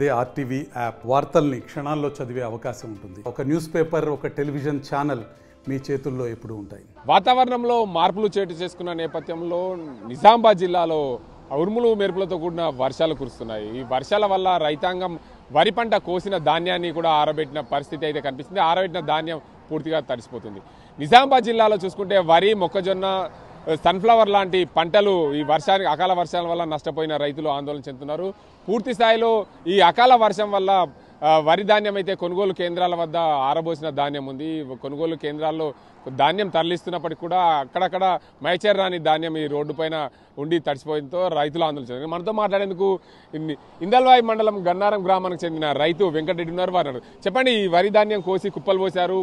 అదే RTV app వార్తల్ని క్షణాల్లో చదివే అవకాశం ఉంటుంది. ఒక న్యూస్ పేపర్, ఒక టెలివిజన్ ఛానల్ మీ చేతుల్లో ఎప్పుడూ ఉంటాయి. వాతావరణంలో మార్పులు చోటు చేసుకున్న నేపథ్యంలో నిజామాబాద్ జిల్లాలో ఉరుములు మెరుపులతో కూడిన వర్షాలు కురుస్తున్నాయి. ఈ వర్షాల వల్ల రైతాంగం వరి పంట కోసిన ధాన్యాన్ని కూడా ఆరబెట్టిన పరిస్థితి అయితే కనిపిస్తుంది. ఆరబెట్టిన ధాన్యం పూర్తిగా తడిసిపోతుంది. నిజామాబాద్ జిల్లాలో చూసుకుంటే వరి, మొక్కజొన్న, సన్ఫ్లవర్ లాంటి పంటలు ఈ వర్షానికి అకాల వర్షాల వల్ల నష్టపోయిన రైతులు ఆందోళన చెందుతున్నారు. పూర్తి స్థాయిలో ఈ అకాల వర్షం వల్ల వరి ధాన్యం అయితే కొనుగోలు కేంద్రాల వద్ద ఆరబోసిన ధాన్యం ఉంది. కొనుగోలు కేంద్రాల్లో ధాన్యం తరలిస్తున్నప్పటికీ కూడా అక్కడక్కడ మైచర్ రాని ధాన్యం ఈ రోడ్డు పైన ఉండి తడిసిపోవడంతో రైతులు ఆందోళన చెందారు. మనతో మాట్లాడేందుకు ఇందల్వాయి మండలం గన్నారం గ్రామానికి చెందిన రైతు వెంకటరెడ్డి ఉన్నారు. వారు చెప్పండి, ఈ వరి ధాన్యం కోసి కుప్పలు పోశారు,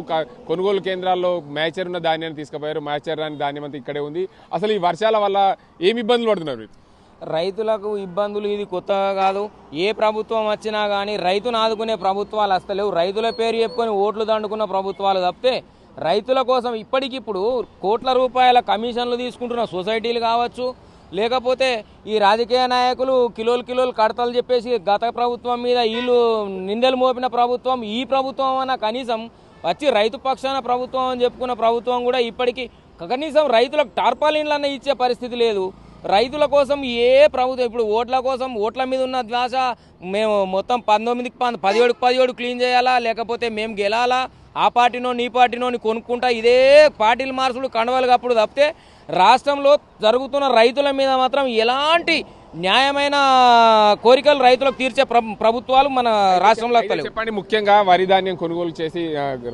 కొనుగోలు కేంద్రాల్లో మ్యాచర్ ఉన్న ధాన్యాన్ని తీసుకుపోయారు, మ్యాచర్ రాని ధాన్యం అంతా ఇక్కడే ఉంది. అసలు ఈ వర్షాల వల్ల ఏమి ఇబ్బందులు పడుతున్నారు? రైతులకు ఇబ్బందులు ఇది కొత్తగా కాదు. ఏ ప్రభుత్వం వచ్చినా కానీ రైతును ఆదుకునే ప్రభుత్వాలు వస్తలేవు. రైతుల పేరు చెప్పుకొని ఓట్లు దండుకున్న ప్రభుత్వాలు తప్పితే రైతుల కోసం ఇప్పటికిప్పుడు కోట్ల రూపాయల కమిషన్లు తీసుకుంటున్న సొసైటీలు కావచ్చు, లేకపోతే ఈ రాజకీయ నాయకులు కిలోలు కడతలు చెప్పేసి గత ప్రభుత్వం మీద వీళ్ళు నిందలు మోపిన ప్రభుత్వం, ఈ ప్రభుత్వం అన్న కనీసం వచ్చి రైతు పక్షాన ప్రభుత్వం అని చెప్పుకున్న ప్రభుత్వం కూడా ఇప్పటికీ కనీసం రైతులకు టార్పాలిన్లన్నా ఇచ్చే పరిస్థితి లేదు. రైతుల కోసం ఏ ప్రభుత్వం ఇప్పుడు ఓట్ల మీద ఉన్న ధ్యాస మేము మొత్తం 19కి 17 క్లీన్ చేయాలా, లేకపోతే మేము గెలాలా, ఆ పార్టీనో నీ పార్టీనో కొనుక్కుంటా ఇదే పార్టీలు మార్చుడు కండవలు కప్పుడు తప్పితే రాష్ట్రంలో జరుగుతున్న రైతుల మీద మాత్రం ఎలాంటి న్యాయమైన కోరికలు రైతులకు తీర్చే ప్రభుత్వాలు మన రాష్ట్రంలో చెప్పండి. ముఖ్యంగా వరి ధాన్యం కొనుగోలు చేసి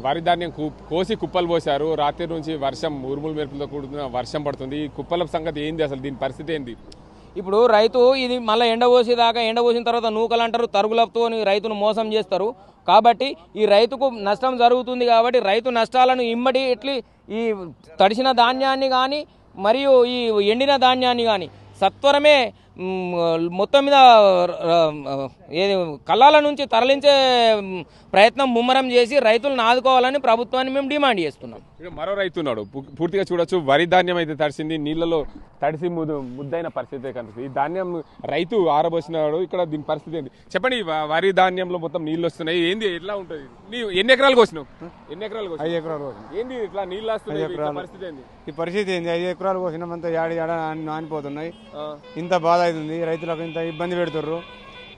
వరి ధాన్యం కోసి కుప్పలు పోశారు. రాత్రి నుంచి వర్షం, ఉరుములు మెరుపులతో కూడుతున్న వర్షం పడుతుంది. ఈ కుప్పల సంగతి ఏంది, అసలు దీని పరిస్థితి ఏంది? ఇప్పుడు రైతు ఇది మళ్ళీ ఎండపోసిన తర్వాత నూకలు అంటారు, తరుగులతో రైతును మోసం చేస్తారు. కాబట్టి ఈ రైతుకు నష్టం జరుగుతుంది. కాబట్టి రైతు నష్టాలను ఇమ్మడియట్లీ ఈ తడిసిన ధాన్యాన్ని కానీ మరియు ఈ ఎండిన ధాన్యాన్ని కానీ సత్వరమే మొత్తం మీద కళ్ళాల నుంచి తరలించే ప్రయత్నం ముమ్మరం చేసి రైతులను ఆదుకోవాలని ప్రభుత్వాన్ని మేము డిమాండ్ చేస్తున్నాం. మరో రైతు ఉన్నాడు, పూర్తిగా చూడొచ్చు. వరి ధాన్యం అయితే తడిసింది, నీళ్లలో తడిసి ముద్దైన పరిస్థితి కనిపిస్తుంది. ఈ ధాన్యం రైతు ఆరబోసినాడు. ఇక్కడ దీని పరిస్థితి ఏంటి చెప్పండి. వరి ధాన్యంలో మొత్తం నీళ్ళు వస్తున్నాయి, ఏంది, ఎట్లా ఉంటుంది? ఎన్ని ఎకరాలు కోసినావు? 5 ఎకరాలు ఏంది ఇట్లా నీళ్ళు వస్తున్నాయి, పరిస్థితి ఏంది? ఈ పరిస్థితి ఏంది? 5 ఎకరాలు కోసినామంతా ఏడ నానిపోతున్నాయి. ఇంత బాధ అవుతుంది, రైతులకు ఇంత ఇబ్బంది పెడుతుర్రు.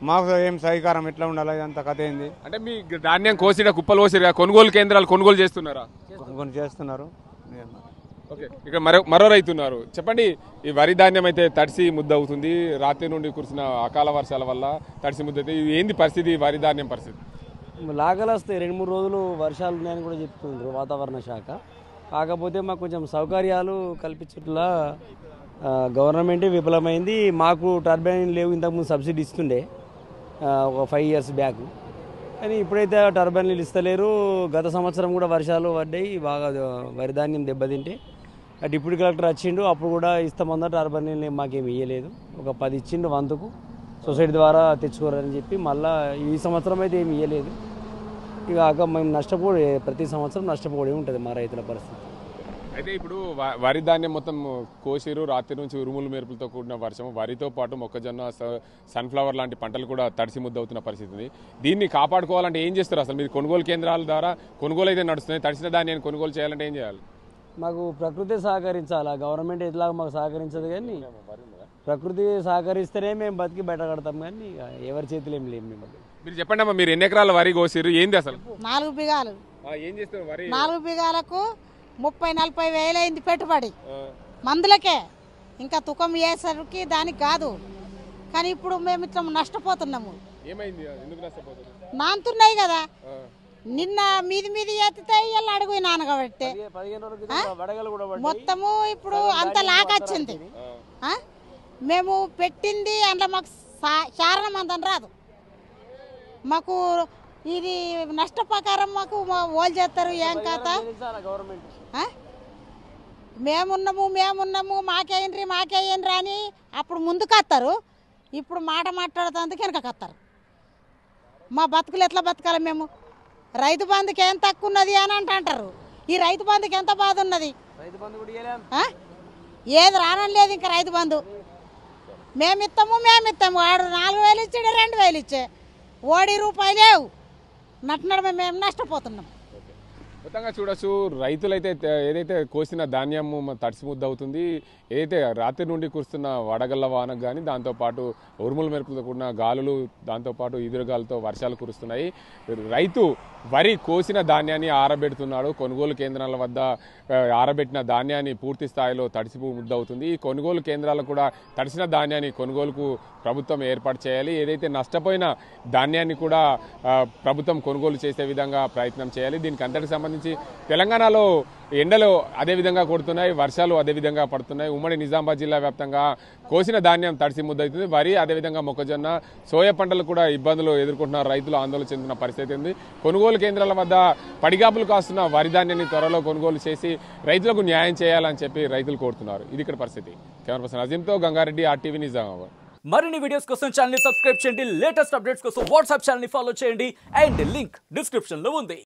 మాకు ఏం సహకారం ఎట్లా ఉండాలి, అంత కథ ఏంది? అంటే మీ ధాన్యం కోసి కుప్పలు కోసిగా కొనుగోలు కేంద్రాలు కొనుగోలు చేస్తున్నారా? కొన్ని చేస్తున్నారు. ఓకే, ఇక్కడ మరో రైతు ఉన్నారు. చెప్పండి, ఈ వరి ధాన్యం అయితే తడిసి ముద్ద అవుతుంది. రాత్రి నుండి కురిసిన అకాల వర్షాల వల్ల తడిసి ముద్ద అయితే ఏంది పరిస్థితి, వరి ధాన్యం పరిస్థితి? లాగలు వస్తాయి, 2-3 రోజులు వర్షాలు ఉన్నాయని కూడా చెప్తున్నారు వాతావరణ శాఖ. కాకపోతే మాకు కొంచెం సౌకర్యాలు కల్పించట్లా గవర్నమెంట్ విఫలమైంది. మాకు టర్బైన్ లేవు, ఇంతకుముందు సబ్సిడీ ఇస్తుండే ఒక 5 years బ్యాక్. కానీ ఇప్పుడైతే టర్బైన్లు ఇస్తలేరు. గత సంవత్సరం కూడా వర్షాలు పడ్డాయి, బాగా వరి ధాన్యం దెబ్బతింటే డిప్యూటీ కలెక్టర్ వచ్చిండు, అప్పుడు కూడా ఇస్తామన్నా టర్బైన్లు మాకేమి ఇవ్వలేదు. ఒక 10 ఇచ్చిండు వంతుకు, సొసైటీ ద్వారా తెచ్చుకోరని చెప్పి. మళ్ళీ ఈ సంవత్సరం అయితే ఏమి ఇవ్వలేదు. ఇక మేము ప్రతి సంవత్సరం నష్టపోవడే ఉంటుంది మా రైతుల పరిస్థితి. అయితే ఇప్పుడు వరి ధాన్యం మొత్తం కోసిరు. రాత్రి నుంచి ఉరుములు మెరుపులతో కూడిన వర్షం, వరితో పాటు మొక్కజొన్న, సన్ఫ్లవర్ లాంటి పంటలు కూడా తడిసి ముద్దవుతున్న పరిస్థితి ఉంది. దీన్ని కాపాడుకోవాలంటే ఏం చేస్తారు? అసలు మీరు కొనుగోలు కేంద్రాల ద్వారా కొనుగోలు అయితే నడుస్తున్నాయి, తడిసిన ధాన్యాన్ని కొనుగోలు చేయాలంటే ఏం చేయాలి? మాకు ప్రకృతి సహకరించాలి, గవర్నమెంట్ ఎట్లా మాకు సహకరించదు. కానీ ప్రకృతి సహకరిస్తేనే మేము బతికి బయట కడతాం, కానీ ఎవరి చేతులు ఏం లేము. మీరు చెప్పండి అమ్మా, మీరు ఎన్ని ఎకరాల వరి కోసిరు, ఏంది అసలు? 4 బిగాలు. ఏం చేస్తారు వరి? 4 బిగాలకు 30-40 వేలు అయింది పెట్టుబడి మందులకే. ఇంకా తుకం వేసరికి దానికి కాదు. కానీ ఇప్పుడు మేము ఇట్లా నష్టపోతున్నాము. ఏమైంది, ఎందుకు నష్టపోతున్నారు? నానుతున్నాయి కదా, నిన్న మీది ఎత్తితే ఇవాళ అడుగు నానగబట్టే మొత్తము ఇప్పుడు అంత లాగొచ్చింది. మేము పెట్టింది అందులో మాకు చారణం అందని రాదు. మాకు ఇది నష్టప్రకారం మాకు ఓల్ చేస్తారు. ఏం కథ? మేమున్నాము మాకేయండ్రి అని అప్పుడు ముందుకు వస్తారు. ఇప్పుడు మాట మాట్లాడుతందుకు వెనకస్తారు. మా బతుకులు ఎట్లా బతకాలి మేము? రైతు బంధుకి ఏం తక్కువ ఉన్నది అని అంటారు. ఈ రైతు బంధుకి ఎంత బాధ ఉన్నది? ఏది రానని లేదు ఇంకా రైతు బంధు. మేమిస్తాము వాడు 4,000 ఇచ్చాడు, 2,000 ఇచ్చే. ఓడి రూపాయలు లేవు నట్టనడమే మేము నష్టపోతున్నాం. మొత్తంగా చూడొచ్చు రైతులైతే ఏదైతే కోసిన ధాన్యం తడిసి ముద్ద అవుతుంది, ఏదైతే రాత్రి నుండి కురుస్తున్న వడగళ్ల వానకు కానీ దాంతోపాటు ఉరుముల మెరుపులతో కూడిన గాలులు దాంతోపాటు ఈదురుగాలతో వర్షాలు కురుస్తున్నాయి. రైతు వరి కోసిన ధాన్యాన్ని ఆరబెడుతున్నాడు. కొనుగోలు కేంద్రాల వద్ద ఆరబెట్టిన ధాన్యాన్ని పూర్తి స్థాయిలో తడిసి ముద్ద అవుతుంది. ఈ కొనుగోలు కేంద్రాలు కూడా తడిసిన ధాన్యాన్ని కొనుగోలుకు ప్రభుత్వం ఏర్పాటు చేయాలి. ఏదైతే నష్టపోయిన ధాన్యాన్ని కూడా ప్రభుత్వం కొనుగోలు చేసే విధంగా ప్రయత్నం చేయాలి. దీనికి అంతటికి సంబంధించి తెలంగాణలో ఎండలు అదేవిధంగా కొడుతున్నాయి, వర్షాలు అదేవిధంగా పడుతున్నాయి. ఉమ్మడి నిజామాబాద్ జిల్లా వ్యాప్తంగా కోసిన ధాన్యం తడిసి ముద్దవుతుంది. వరి అదేవిధంగా మొక్కజొన్న, సోయా పంటలు కూడా ఇబ్బందులు ఎదుర్కొంటున్నారు. రైతులు ఆందోళన చెందుతున్న పరిస్థితి ఉంది. కొనుగోలు కేంద్రాల వద్ద పడిగాపులు కాస్తున్న వరి ధాన్యాన్ని త్వరలో కొనుగోలు చేసి రైతులకు న్యాయం చేయాలని చెప్పి రైతులు కోరుతున్నారు. ఇది ఇక్కడ పరిస్థితి. కెమెరా పర్సన్ అజీంతో గంగారెడ్డి, RTV నిజామాబాద్. మరిన్ని వీడియోస్ కోసం ఛానల్ ని సబ్స్క్రైబ్ చేయండి. లేటెస్ట్ అప్డేట్స్ కోసం వాట్సాప్ ఛానల్ ని ఫాలో చేయండి. అండ్ లింక్ డిస్క్రిప్షన్ లో ఉంది.